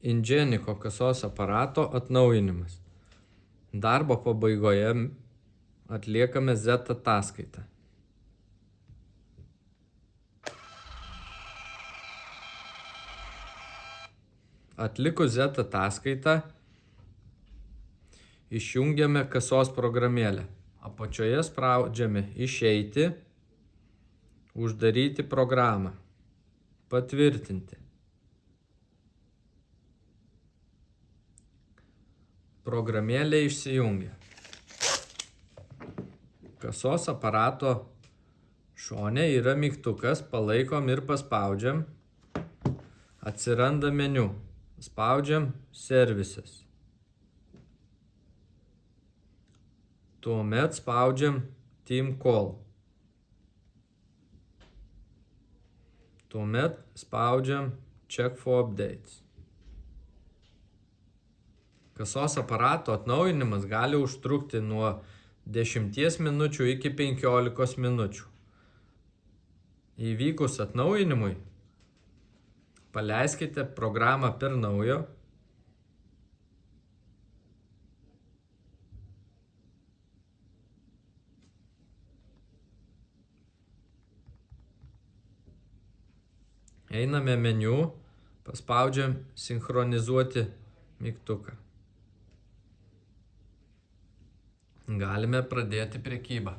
Ingeniko kasos aparato atnaujinimas. Darbo pabaigoje atliekame Z ataskaitą. Atlikus Z ataskaitą išjungiame kasos programėlę. Apačioje spaudžiame išeiti, uždaryti programą, patvirtinti. Programėlė išsijungia. Kasos aparato šone yra mygtukas, palaikom ir paspaudžiam. Atsiranda meniu. Spaudžiam Services. Tuomet spaudžiam Team Call. Tuomet spaudžiam Check for Updates. Kasos aparato atnaujinimas gali užtrukti nuo 10 minučių iki 15 minučių. Įvykus atnaujinimui, paleiskite programą per naujo. Einame meniu, paspaudžiam sinchronizuoti mygtuką. Galime pradėti prekybą.